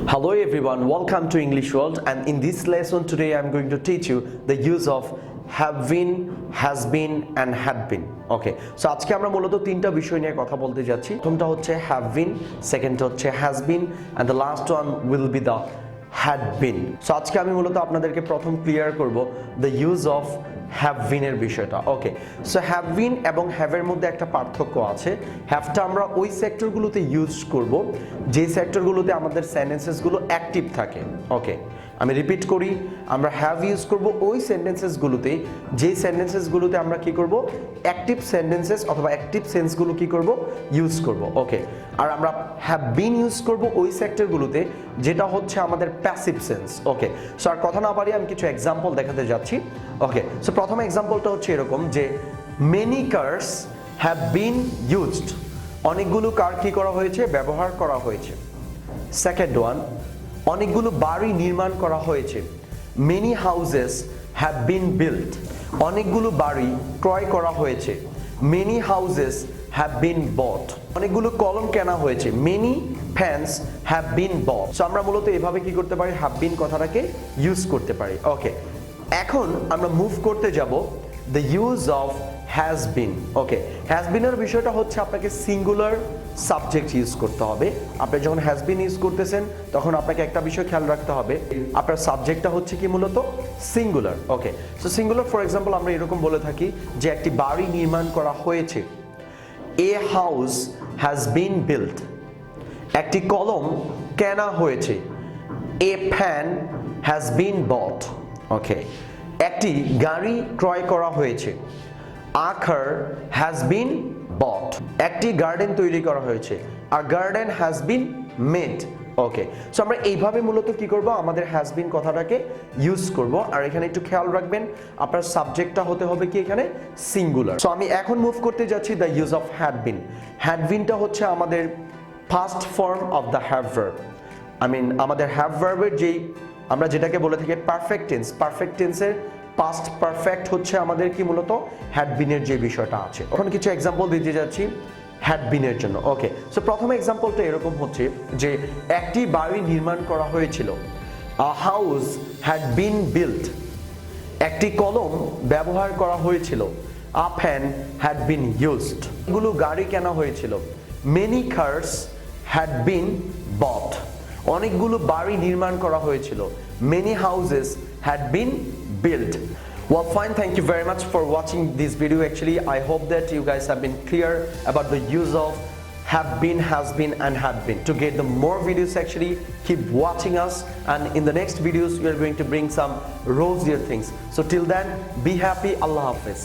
Hello everyone, welcome to English World, and in this lesson today I'm going to teach you the use of have been, has been and had been. Okay, so আজকে আমরা মূলত তিনটা বিষয় নিয়ে কথা বলতে যাচ্ছি। প্রথমটা হচ্ছে have been, সেকেন্ডটা হচ্ছে has been and the last one will be the had been. So আজকে আমি মূলত আপনাদেরকে প্রথম ক্লিয়ার করব the use of have been এর বিষয়টা। ওকে, সো have been এবং have এর মধ্যে একটা পার্থক্য আছে। হ্যাভটা আমরা ওই সেক্টরগুলোতে ইউজ করব যে সেক্টরগুলোতে আমাদের সেন্টেন্সেসগুলো অ্যাক্টিভ থাকে। ওকে, আমি রিপিট করি, আমরা হ্যাভ ইউজ করব ওই সেন্টেন্সেসগুলোতে যে সেন্টেন্সেসগুলোতে আমরা কি করব, অ্যাক্টিভ সেন্টেন্সেস অথবা অ্যাক্টিভ সেন্সগুলো কি করব, ইউজ করব। ওকে, আর আমরা হ্যাভ বিন ইউজ করব ওই সেক্টরগুলোতে যেটা হচ্ছে আমাদের প্যাসিভ সেন্স। ওকে, সো আর কথা না পারি আমি কিছু এক্সাম্পল দেখাতে যাচ্ছি। ওকে, সো প্রথম এক্সাম্পলটা হচ্ছে এরকম যে many curse have been used, অনেকগুলো কার কি করা হয়েছে, ব্যবহার করা হয়েছে। সেকেন্ড ওয়ান, অনেকগুলো বাড়ি নির্মাণ করা হয়েছে। Many houses have been built, অনেকগুলো বাড়ি ক্রয় করা হয়েছে। Many houses have been bought, অনেকগুলো কলম কেনা হয়েছে। Many fans have been bought. So আমরা মূলত এভাবে কি করতে পারি, হ্যাভ বিন কথাটাকে ইউজ করতে পারি। ওকে, এখন আমরা মুভ করতে যাব the use of has been. Okay, has বিনের বিষয়টা হচ্ছে আপনাকে সিঙ্গুলার সাবজেক্ট ইউজ করতে হবে। আপনি যখন হ্যাজ বিন ইউজ করতেছেন তখন আপনাকে একটা বিষয় খেয়াল রাখতে হবে, আপনার সাবজেক্টটা হচ্ছে কি মূলত singular. Okay, so singular for example আমরা এরকম বলে থাকি যে একটি বাড়ি নির্মাণ করা হয়েছে। A house has been built, একটি কলম কেনা হয়েছে। এ ফ্যান হ্যাজ বিন বট। ওকে, একটি গাড়ি ক্রয় করা হয়েছে। আ কার হ্যাজ বিন বট, একটি গার্ডেন তৈরি করা হয়েছে। আ garden has been made. Okay, so আমরা এইভাবে মূলত কি করব, আমাদের হ্যাজ বিন কথাটাকে ইউজ করব। আর এখানে একটু খেয়াল রাখবেন আপনার সাবজেক্টটা হতে হবে কি এখানে সিঙ্গুলার। সো আমি এখন মুভ করতে যাচ্ছি the use of had been. Had বিনটা হচ্ছে আমাদের first form of the have verb. আমাদের হ্যাভ ভার্বের যেই আমরা যেটাকে বলে থাকি পারফেক্ট টেন্স, পারফেক্ট টেন্সের পাস্ট পারফেক্ট হচ্ছে আমাদের কি মূলত হ্যাড বিনের যে বিষয়টা আছে। এখন কিছু এক্সাম্পল দিতে যাচ্ছি হ্যাড বিনের জন্য। ওকে, সো প্রথম এক্সাম্পলটা এরকম হচ্ছে যে একটি বাড়ি নির্মাণ করা হয়েছিল। A house had been built, একটি কলম ব্যবহার করা হয়েছিল। আ ফ্যান হ্যাড বিন ইউজড, এগুলো গাড়ি কেনা হয়েছিল। Many curse had been bought, অনেকগুলো বাড়ি নির্মাণ করা হয়েছিল। Many houses had been built. Well, fine, thank you very much for watching this video. Actually, I hope that you guys have been clear about the use of have been, has been and had been. To get the more videos, actually keep watching us, and in the next videos we are going to bring some rosier things. So till then, be happy. Allah Hafiz.